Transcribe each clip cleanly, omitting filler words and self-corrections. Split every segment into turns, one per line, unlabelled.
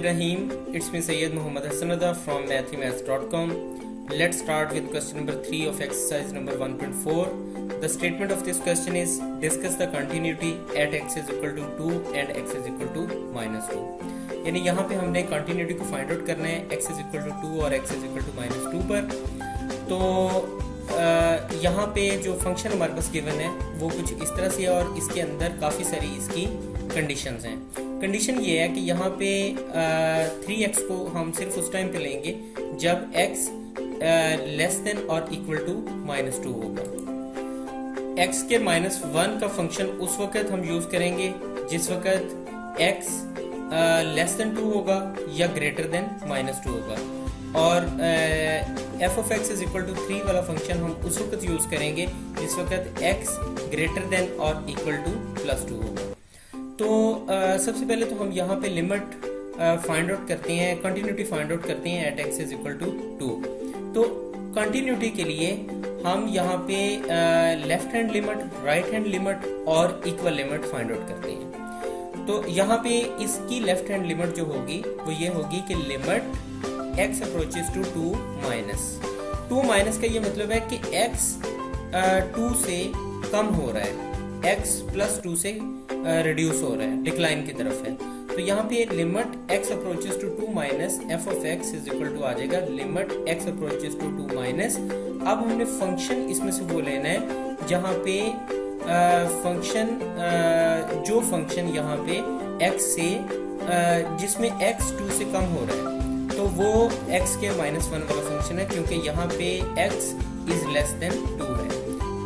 Bismillahirrahmanirrahim. It's me Sayyid Muhammad Hassan Rada from mathemaths.com. Let's start with question number 3 of exercise number 1.4. The statement of this question is discuss the continuity at x is equal to 2 and x is equal to minus 2. यानी यहाँ पे हमने continuity को find out करना है x is equal to 2 और x is equal to minus 2 पर. तो यहाँ पे जो फंक्शन हमारे पास गिवन है वो कुछ इस तरह से है और इसके अंदर काफ़ी सारी इसकी कंडीशंस हैं. कंडीशन ये है कि यहाँ पे 3x को हम सिर्फ उस टाइम पे लेंगे जब x लेस देन और इक्वल टू माइनस 2 होगा. x के माइनस 1 का फंक्शन उस वक्त हम यूज करेंगे जिस वक्त x लेस देन 2 होगा या ग्रेटर देन माइनस 2 होगा, और f of x is equal to 3 वाला फंक्शन हम उस वक्त यूज करेंगे जिस वक्त x ग्रेटर देन और इक्वल टू प्लस 2 होगा. तो सबसे पहले तो हम यहाँ पे लिमिट फाइंड आउट करते हैं, कंटिन्यूटी फाइंड आउट करते हैं at x is equal to 2. तो कंटिन्यूटी के लिए हम यहाँ पे left hand limit, right hand limit और इक्वल लिमिट फाइंड आउट करते हैं. तो यहाँ पे इसकी लेफ्ट हैंड लिमिट जो होगी वो ये होगी कि limit x approaches to 2 minus का ये मतलब है कि x 2 से कम हो रहा है, x प्लस 2 से रिड्यूस हो रहा है, डिक्लाइन की तरफ है. तो यहाँ पे limit x approaches to 2 minus f of x is equal to आ जाएगा limit x approaches to 2 minus. अब हमने फंक्शन इसमें से वो लेना है जहाँ पे फंक्शन जो फंक्शन यहाँ पे x से जिसमें x 2 से कम हो रहा है तो वो x के माइनस 1 वाला फंक्शन है, क्योंकि यहाँ पे x इज लेस देन 2 है.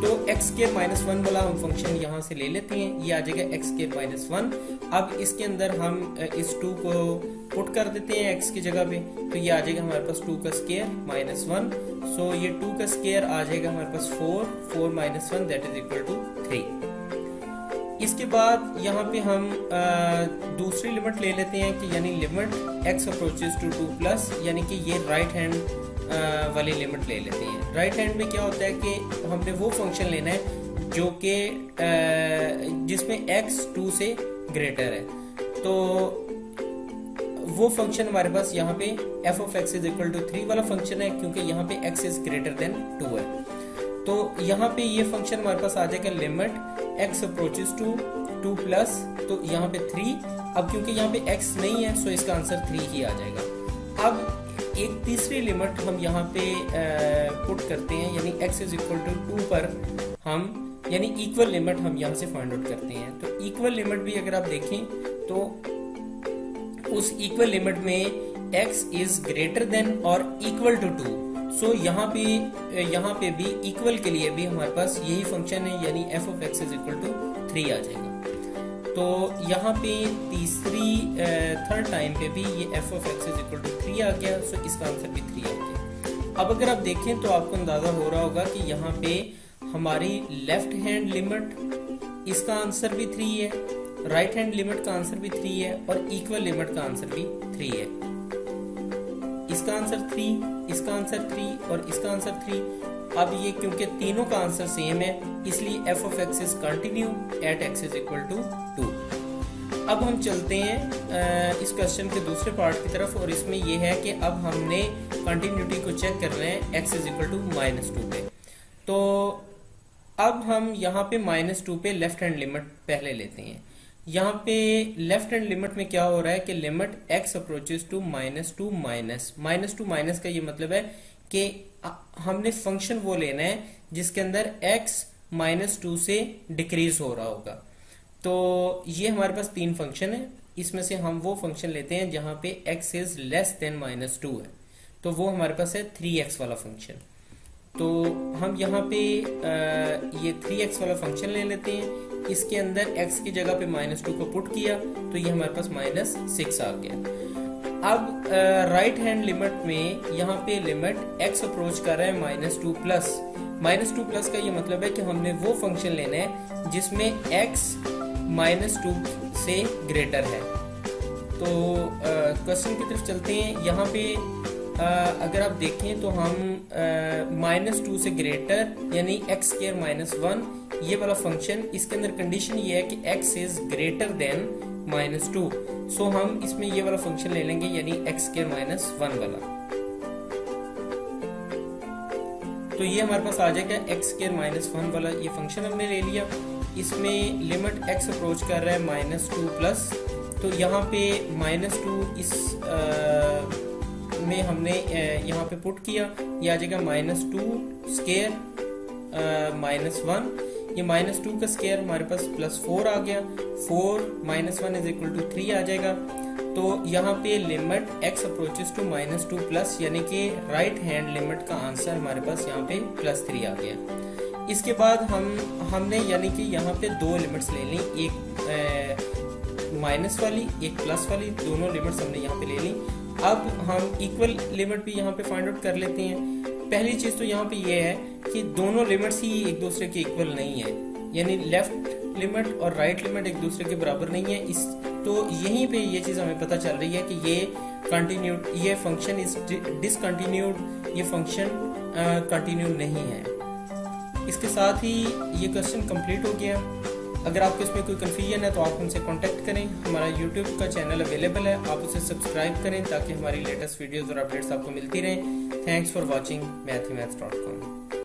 तो x के माइनस 1 वाला हम फंक्शन यहाँ से ले लेते हैं, ये आ जाएगा x के माइनस 1. अब इसके अंदर हम इस 2 को पुट कर देते हैं x की जगह पे, तो ये आ जाएगा हमारे पास 2 का स्क्वायर माइनस 1. सो ये 2 का स्क्वायर आ जाएगा हमारे पास 4 minus 1 that is equal to 3. इसके बाद यहाँ पे हम दूसरी लिमिट ले लेते हैं कि यानी limit x approaches to 2 plus, यानी कि ये राइट हैंड वाली लिमिट ले लेते हैं. राइट हैंड में क्या होता है कि हमने वो फंक्शन लेना है जो कि जिसमें x 2 से ग्रेटर है. तो वो फंक्शन हमारे पास यहाँ पे f of x is equal to 3 वाला फंक्शन है, क्योंकि यहाँ पे x इज ग्रेटर देन 2 है. तो यहाँ पे ये फंक्शन हमारे पास आ जाएगा limit x approaches to 2 plus, तो यहाँ पे 3. अब क्योंकि यहाँ पे x नहीं है सो इसका आंसर 3 ही आ जाएगा. अब एक तीसरी लिमिट हम यहाँ पे पुट करते हैं, यानी x इज इक्वल टू 2 पर हम यानी इक्वल लिमिट हम यहाँ से फाइंड आउट करते हैं. तो इक्वल लिमिट भी अगर आप देखें तो उस इक्वल लिमिट में x इज ग्रेटर देन और इक्वल टू 2. सो यहाँ पे भी इक्वल के लिए भी हमारे पास यही फंक्शन है, यानी f of x is equal to 3 आ जाएगा. तो यहाँ पे थर्ड टाइम पे भी ये f of x is equal to 3 आ गया, सो इसका आंसर भी 3 आ गया. अब अगर आप देखें तो आपको अंदाजा हो रहा होगा कि यहाँ पे हमारी लेफ्ट हैंड लिमिट इसका आंसर भी 3 है, राइट हैंड लिमिट का आंसर भी 3 है और इक्वल लिमिट का आंसर भी 3 है. इसका आंसर 3, इसका आंसर 3 और इसका आंसर 3. अब ये क्योंकि तीनों का आंसर सेम है इसलिए f of x is continue at x is equal to 2. अब हम चलते हैं इस क्वेश्चन के दूसरे पार्ट की तरफ, और इसमें ये है कि अब हमने कंटिन्यूटी को चेक कर रहे हैं x is equal to minus 2 पे. तो अब हम यहाँ पे माइनस 2 पे लेफ्ट हैंड लिमिट पहले लेते हैं. यहाँ पे लेफ्ट हैंड लिमिट में क्या हो रहा है कि limit x approaches to minus 2 minus का ये मतलब है कि हमने फंक्शन वो लेना है जिसके अंदर x माइनस 2 से डिक्रीज हो रहा होगा. तो ये हमारे पास 3 फंक्शन है, इसमें से हम वो फंक्शन लेते हैं जहां पे x is less than minus 2 है. तो वो हमारे पास है 3x वाला फंक्शन. तो हम यहाँ पे ये 3x वाला फंक्शन ले लेते हैं, इसके अंदर x की जगह पे माइनस 2 को पुट किया तो ये हमारे पास माइनस 6 आ गया. अब राइट हैंड लिमिट में यहाँ पे लिमिट x अप्रोच कर रहा है माइनस 2 प्लस का ये मतलब है कि हमने वो फंक्शन लेना है जिसमें x माइनस 2 से ग्रेटर है. तो क्वेश्चन की तरफ चलते हैं. यहाँ पे अगर आप देखें तो हम माइनस 2 से ग्रेटर यानी x स्क्वायर माइनस 1 ये वाला फंक्शन, इसके अंदर कंडीशन ये है कि x इज ग्रेटर देन -2। सो हम इसमें ये वाला फंक्शन ले लेंगे, यानी x² -1 वाला। तो ये हमारे पास आ जाएगा x² -1 वाला, ये फंक्शन हमने ले लिया। इसमें लिमिट x अप्रोच कर रहा है -2 प्लस, तो यहाँ पे -2 इस में हमने यहाँ पे पुट किया, ये आ जाएगा -2² -1। ये -2 का स्क्वायर हमारे पास +4 आ गया, 4 - 1 = 3 आ जाएगा। तो यहाँ पे limit x approaches to -2 plus, यानी कि राइट हैंड लिमिट का आंसर हमारे पास यहाँ पे +3 आ गया। इसके बाद हमने यानी कि यहाँ पे दो लिमिट्स ले ली, एक माइनस वाली एक प्लस वाली, दोनों लिमिट्स हमने यहाँ पे ले ली। अब हम इक्वल लिमिट भी यहाँ पे फाइंड आउट कर लेते हैं। पहली चीज तो यहाँ पे ये है कि दोनों लिमिट्स ही एक दूसरे के इक्वल नहीं है, यानी लेफ्ट लिमिट और राइट लिमिट एक दूसरे के बराबर नहीं है। तो यहीं पे ये चीज हमें पता चल रही है कि ये फंक्शन इज डिसकंटिन्यूड, ये फंक्शन कंटिन्यू नहीं है। इसके साथ ही ये क्वेश्चन कंप्लीट हो गया। अगर आपको इसमें कोई कंफ्यूजन है तो आप हमसे कांटेक्ट करें। हमारा यूट्यूब का चैनल अवेलेबल है, आप उसे सब्सक्राइब करें ताकि हमारी लेटेस्ट वीडियोस और अपडेट्स आपको मिलती रहें। Thanks for watching mathemaths.com।